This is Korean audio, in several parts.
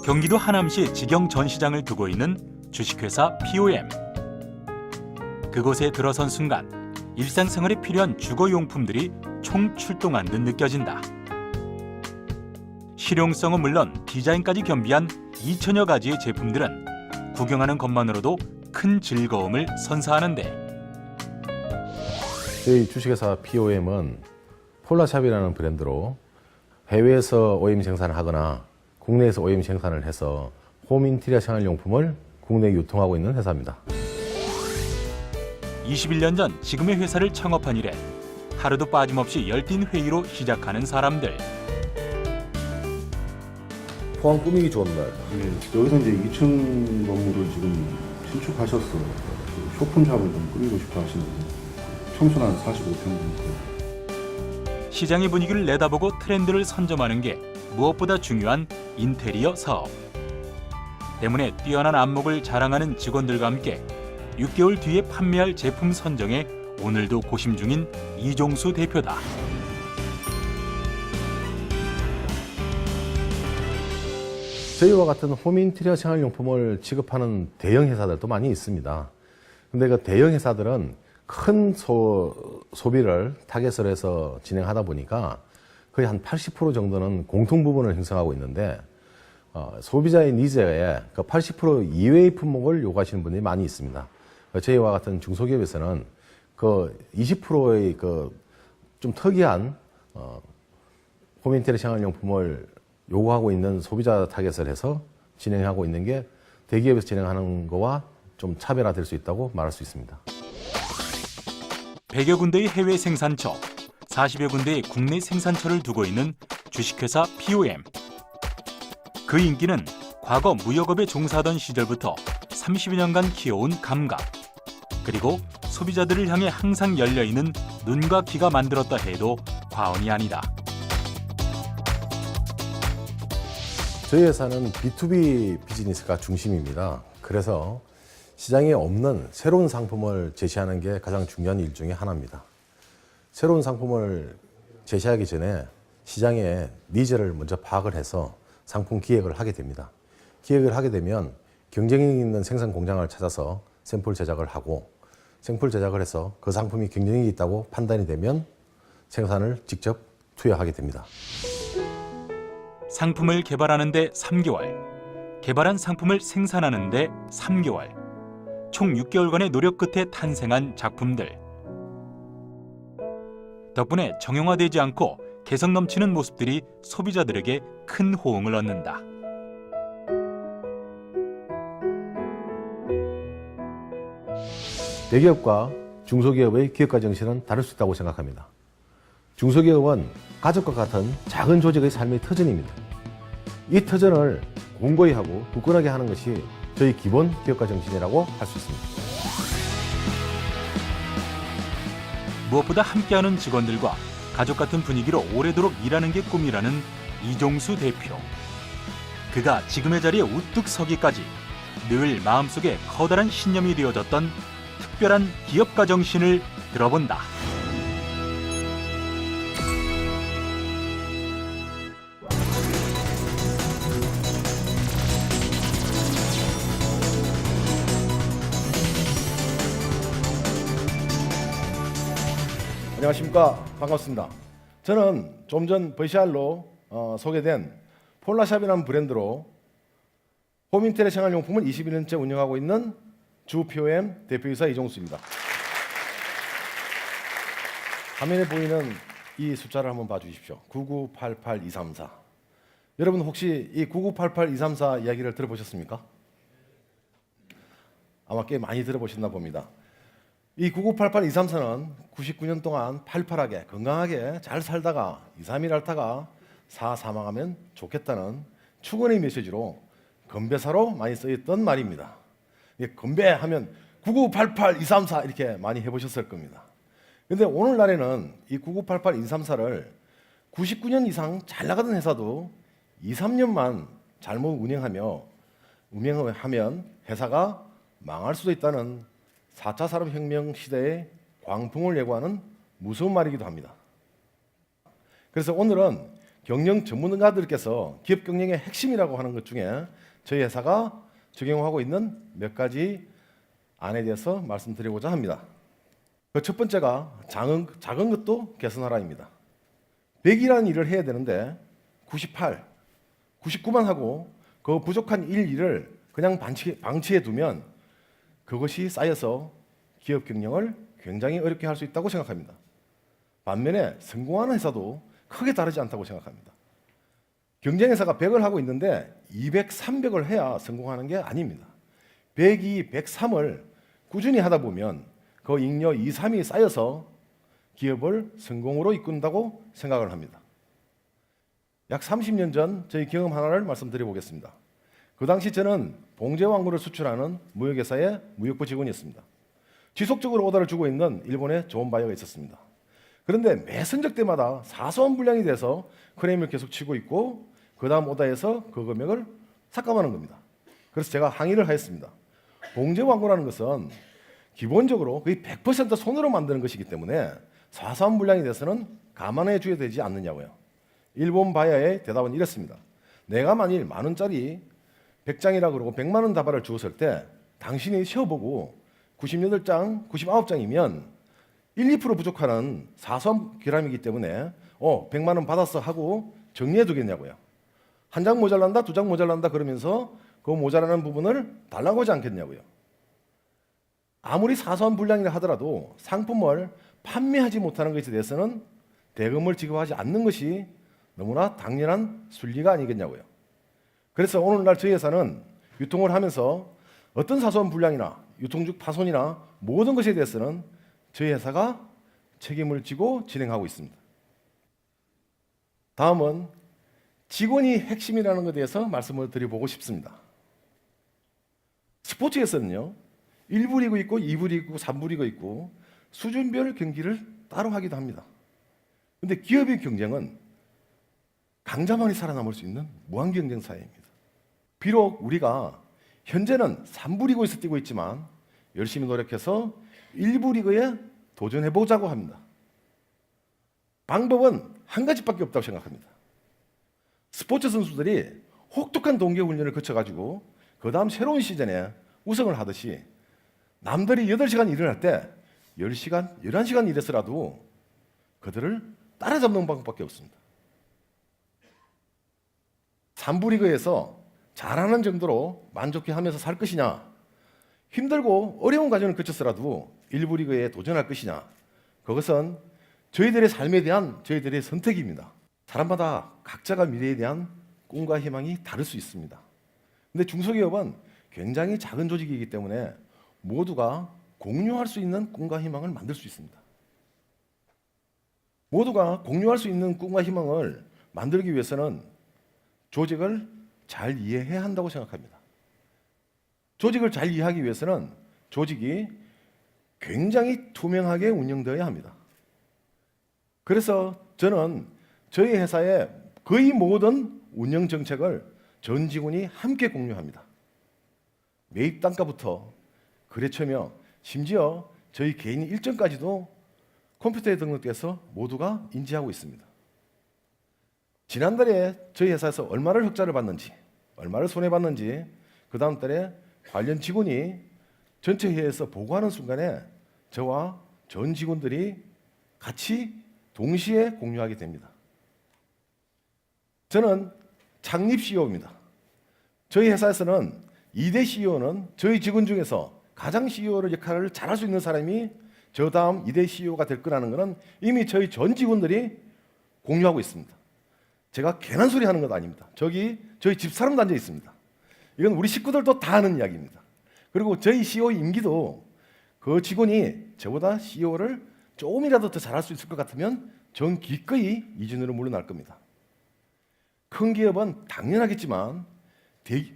경기도 하남시 직영 전시장을 두고 있는 주식회사 POM. 그곳에 들어선 순간 일상생활에 필요한 주거용품들이 총출동한 듯 느껴진다. 실용성은 물론 디자인까지 겸비한 2천여 가지의 제품들은 구경하는 것만으로도 큰 즐거움을 선사하는데, 저희 주식회사 POM은 폴라샵이라는 브랜드로 해외에서 OEM 생산을 하거나 국내에서 OEM 생산을 해서 홈 인테리어 생활용품을 국내에 유통하고 있는 회사입니다. 21년 전 지금의 회사를 창업한 이래 하루도 빠짐없이 열띤 회의로 시작하는 사람들. 포항 꾸미기 좋은 날. 네, 여기서 이제 2층 건물을 지금 신축하셨어요. 쇼품샵을 좀 꾸미고 싶어 하시는데 청소는 한 45평 정도. 시장의 분위기를 내다보고 트렌드를 선점하는 게 무엇보다 중요한 인테리어 사업. 때문에 뛰어난 안목을 자랑하는 직원들과 함께 6개월 뒤에 판매할 제품 선정에 오늘도 고심 중인 이종수 대표다. 저희와 같은 홈 인테리어 생활용품을 취급하는 대형 회사들도 많이 있습니다. 근데 그 대형 회사들은 큰 소비를 타겟으로 해서 진행하다 보니까 거의 한 80% 정도는 공통 부분을 형성하고 있는데, 소비자의 니즈에 그 80% 이외의 품목을 요구하시는 분들이 많이 있습니다. 저희와 같은 중소기업에서는 그 20%의 그 좀 특이한 홈 인테리어 생활용품을 요구하고 있는 소비자 타겟을 해서 진행하고 있는 게 대기업에서 진행하는 거와 좀 차별화될 수 있다고 말할 수 있습니다. 100여 군데의 해외 생산처, 40여 군데의 국내 생산처를 두고 있는 주식회사 POM. 그 인기는 과거 무역업에 종사하던 시절부터 30여 년간 키워온 감각, 그리고 소비자들을 향해 항상 열려있는 눈과 귀가 만들었다 해도 과언이 아니다. 저희 회사는 B2B 비즈니스가 중심입니다. 그래서 시장에 없는 새로운 상품을 제시하는 게 가장 중요한 일 중에 하나입니다. 새로운 상품을 제시하기 전에 시장의 니즈를 먼저 파악을 해서 상품 기획을 하게 됩니다. 기획을 하게 되면 경쟁력 있는 생산 공장을 찾아서 샘플 제작을 하고, 샘플 제작을 해서 그 상품이 경쟁력이 있다고 판단이 되면 생산을 직접 투여하게 됩니다. 상품을 개발하는 데 3개월, 개발한 상품을 생산하는 데 3개월, 총 6개월간의 노력 끝에 탄생한 작품들. 덕분에 정형화되지 않고 개성 넘치는 모습들이 소비자들에게 큰 호응을 얻는다. 대기업과 중소기업의 기업가 정신은 다를 수 있다고 생각합니다. 중소기업은 가족과 같은 작은 조직의 삶의 터전입니다. 이 터전을 공고히 하고 굳건하게 하는 것이 저희 기본 기업가 정신이라고 할 수 있습니다. 무엇보다 함께하는 직원들과 가족 같은 분위기로 오래도록 일하는 게 꿈이라는 이종수 대표. 그가 지금의 자리에 우뚝 서기까지 늘 마음속에 커다란 신념이 되어졌던 특별한 기업가 정신을 들어본다. 안녕하십니까. 반갑습니다. 저는 좀 전 VCR로 소개된 폴라샵이라는 브랜드로 홈인테리어 생활용품을 21년째 운영하고 있는 주 POM 대표이사 이종수입니다. 화면에 보이는 이 숫자를 한번 봐주십시오. 9988234. 여러분 혹시 이 9988234 이야기를 들어보셨습니까? 아마 꽤 많이 들어보셨나 봅니다. 이 9988234는 99년 동안 팔팔하게 건강하게 잘 살다가 2, 3일 앓다가 사망하면 좋겠다는 축원의 메시지로 건배사로 많이 쓰였던 말입니다. 건배하면 9988234 이렇게 많이 해보셨을 겁니다. 그런데 오늘날에는 이 9988234를 99년 이상 잘 나가던 회사도 2, 3년만 잘못 운영하면 회사가 망할 수도 있다는 4차 산업혁명 시대의 광풍을 예고하는 무서운 말이기도 합니다. 그래서 오늘은 경영 전문가들께서 기업 경영의 핵심이라고 하는 것 중에 저희 회사가 적용하고 있는 몇 가지 안에 대해서 말씀드리고자 합니다. 그 첫 번째가 작은 것도 개선하라입니다. 100이라는 일을 해야 되는데 98, 99만 하고 그 부족한 일을 그냥 방치해 두면 그것이 쌓여서 기업 경영을 굉장히 어렵게 할 수 있다고 생각합니다. 반면에 성공하는 회사도 크게 다르지 않다고 생각합니다. 경쟁회사가 100을 하고 있는데 200, 300을 해야 성공하는 게 아닙니다. 102, 103을 꾸준히 하다 보면 그 잉여 2, 3이 쌓여서 기업을 성공으로 이끈다고 생각을 합니다. 약 30년 전 저희 경험 하나를 말씀드려 보겠습니다. 그 당시 저는 봉제왕구를 수출하는 무역회사의 무역부 직원이었습니다. 지속적으로 오더를 주고 있는 일본의 좋은 바이어가 있었습니다. 그런데 매 선적 때마다 사소한 분량이 돼서 크레임을 계속 치고 있고 그 다음 오더에서 그 금액을 삭감하는 겁니다. 그래서 제가 항의를 하였습니다. 봉제왕구라는 것은 기본적으로 거의 100% 손으로 만드는 것이기 때문에 사소한 분량이 돼서는 감안해 줘야 되지 않느냐고요. 일본 바이어의 대답은 이랬습니다. 내가 만일 10,000원짜리 100장이라 그러고 100만 원 다발을 주었을 때 당신이 쉬어보고 98장, 99장이면 1, 2% 부족하는 사소한 결함이기 때문에 100만 원 받았어 하고 정리해 두겠냐고요. 한 장 모자란다, 2장 모자란다 그러면서 그 모자라는 부분을 달라고 하지 않겠냐고요. 아무리 사소한 분량이라 하더라도 상품을 판매하지 못하는 것에 대해서는 대금을 지급하지 않는 것이 너무나 당연한 순리가 아니겠냐고요. 그래서 오늘날 저희 회사는 유통을 하면서 어떤 사소한 분량이나 유통중 파손이나 모든 것에 대해서는 저희 회사가 책임을 지고 진행하고 있습니다. 다음은 직원이 핵심이라는 것에 대해서 말씀을 드려보고 싶습니다. 스포츠에서는요, 1부 리그 있고 2부 리그, 3부 리그 있고 수준별 경기를 따로 하기도 합니다. 그런데 기업의 경쟁은 강자만이 살아남을 수 있는 무한 경쟁 사회입니다. 비록 우리가 현재는 3부 리그에서 뛰고 있지만 열심히 노력해서 1부 리그에 도전해 보자고 합니다. 방법은 한 가지밖에 없다고 생각합니다. 스포츠 선수들이 혹독한 동계훈련을 거쳐가지고 그 다음 새로운 시즌에 우승을 하듯이 남들이 8시간 일을 할 때 10시간, 11시간 일해서라도 그들을 따라잡는 방법밖에 없습니다. 3부 리그에서 잘하는 정도로 만족해하면서 살 것이냐, 힘들고 어려운 과정을 거쳐서라도 1부 리그에 도전할 것이냐, 그것은 저희들의 삶에 대한 저희들의 선택입니다. 사람마다 각자가 미래에 대한 꿈과 희망이 다를 수 있습니다. 그런데 중소기업은 굉장히 작은 조직이기 때문에 모두가 공유할 수 있는 꿈과 희망을 만들 수 있습니다. 모두가 공유할 수 있는 꿈과 희망을 만들기 위해서는 조직을 잘 이해해야 한다고 생각합니다. 조직을 잘 이해하기 위해서는 조직이 굉장히 투명하게 운영되어야 합니다. 그래서 저는 저희 회사의 거의 모든 운영 정책을 전 직원이 함께 공유합니다. 매입 단가부터 거래처며 심지어 저희 개인 일정까지도 컴퓨터에 등록돼서 모두가 인지하고 있습니다. 지난달에 저희 회사에서 얼마를 흑자를 받는지, 얼마를 손해봤는지 그 다음 달에 관련 직원이 전체 회의에서 보고하는 순간에 저와 전 직원들이 같이 동시에 공유하게 됩니다. 저는 창립 CEO입니다. 저희 회사에서는 2대 CEO는 저희 직원 중에서 가장 CEO를 역할을 잘할 수 있는 사람이 저 다음 2대 CEO가 될 거라는 것은 이미 저희 전 직원들이 공유하고 있습니다. 제가 괜한 소리 하는 것 아닙니다. 저기 저희 집사람도 앉아 있습니다. 이건 우리 식구들도 다 아는 이야기입니다. 그리고 저희 CEO 임기도 그 직원이 저보다 CEO를 조금이라도 더 잘할 수 있을 것 같으면 전 기꺼이 이진으로 물러날 겁니다. 큰 기업은 당연하겠지만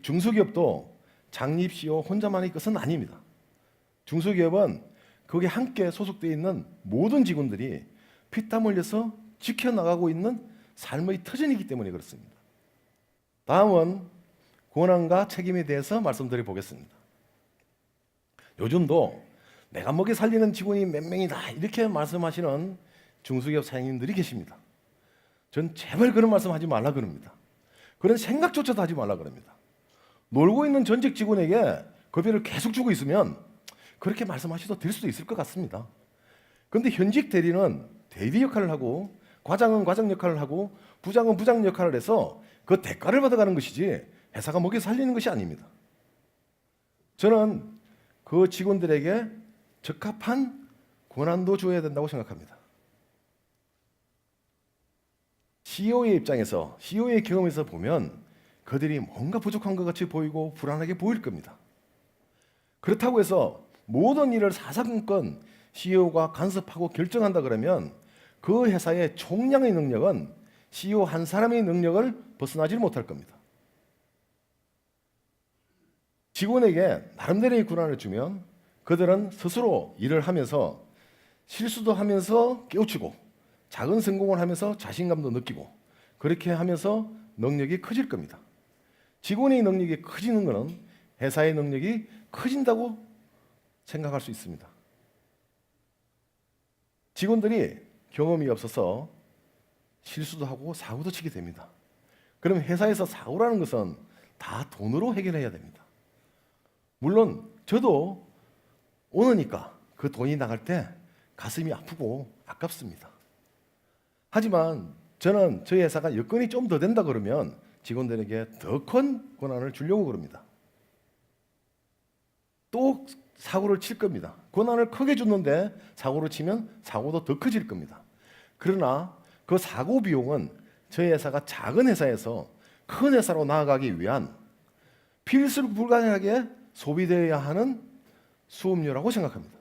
중소기업도 창립 CEO 혼자만의 것은 아닙니다. 중소기업은 거기에 함께 소속되어 있는 모든 직원들이 피땀 흘려서 지켜나가고 있는 삶의 터전이기 때문에 그렇습니다. 다음은 권한과 책임에 대해서 말씀드려 보겠습니다. 요즘도 내가 먹여 살리는 직원이 몇 명이다 이렇게 말씀하시는 중소기업 사장님들이 계십니다. 전 제발 그런 말씀 하지 말라 그럽니다. 그런 생각조차도 하지 말라 그럽니다. 놀고 있는 전직 직원에게 급여를 계속 주고 있으면 그렇게 말씀하셔도 될 수도 있을 것 같습니다. 그런데 현직 대리는 대리 역할을 하고 과장은 과장 역할을 하고 부장은 부장 역할을 해서 그 대가를 받아가는 것이지 회사가 먹여 살리는 것이 아닙니다. 저는 그 직원들에게 적합한 권한도 줘야 된다고 생각합니다. CEO의 입장에서, CEO의 경험에서 보면 그들이 뭔가 부족한 것 같이 보이고 불안하게 보일 겁니다. 그렇다고 해서 모든 일을 사사건건 CEO가 간섭하고 결정한다 그러면 그 회사의 총량의 능력은 CEO 한 사람의 능력을 벗어나지 못할 겁니다. 직원에게 나름대로의 권한을 주면 그들은 스스로 일을 하면서 실수도 하면서 깨우치고 작은 성공을 하면서 자신감도 느끼고 그렇게 하면서 능력이 커질 겁니다. 직원의 능력이 커지는 것은 회사의 능력이 커진다고 생각할 수 있습니다. 직원들이 경험이 없어서 실수도 하고 사고도 치게 됩니다. 그럼 회사에서 사고라는 것은 다 돈으로 해결해야 됩니다. 물론 저도 오너니까 그 돈이 나갈 때 가슴이 아프고 아깝습니다. 하지만 저는 저희 회사가 여건이 좀 더 된다 그러면 직원들에게 더 큰 권한을 주려고 그럽니다. 또 사고를 칠 겁니다. 권한을 크게 줬는데 사고를 치면 사고도 더 커질 겁니다. 그러나 그 사고 비용은 저희 회사가 작은 회사에서 큰 회사로 나아가기 위한 필수 불가하게 소비되어야 하는 수업료라고 생각합니다.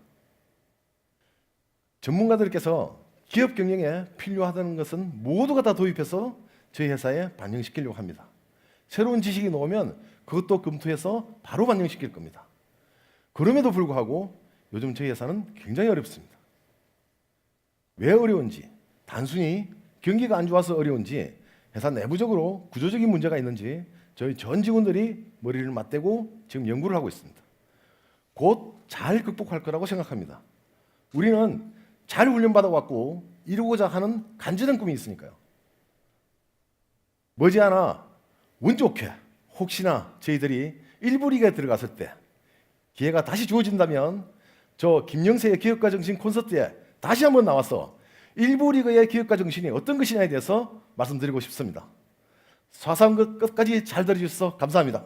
전문가들께서 기업 경영에 필요하다는 것은 모두가 다 도입해서 저희 회사에 반영시키려고 합니다. 새로운 지식이 나오면 그것도 검토해서 바로 반영시킬 겁니다. 그럼에도 불구하고 요즘 저희 회사는 굉장히 어렵습니다. 왜 어려운지, 단순히 경기가 안 좋아서 어려운지 회사 내부적으로 구조적인 문제가 있는지 저희 전 직원들이 머리를 맞대고 지금 연구를 하고 있습니다. 곧 잘 극복할 거라고 생각합니다. 우리는 잘 훈련받아왔고 이루고자 하는 간절한 꿈이 있으니까요. 머지않아 운 좋게 혹시나 저희들이 1부 리그에 들어갔을 때 기회가 다시 주어진다면 저 김영세의 기업가 정신 콘서트에 다시 한번 나와서 1부 리그의 기업가 정신이 어떤 것이냐에 대해서 말씀드리고 싶습니다. 사상 끝까지 잘 들어주셔서 감사합니다.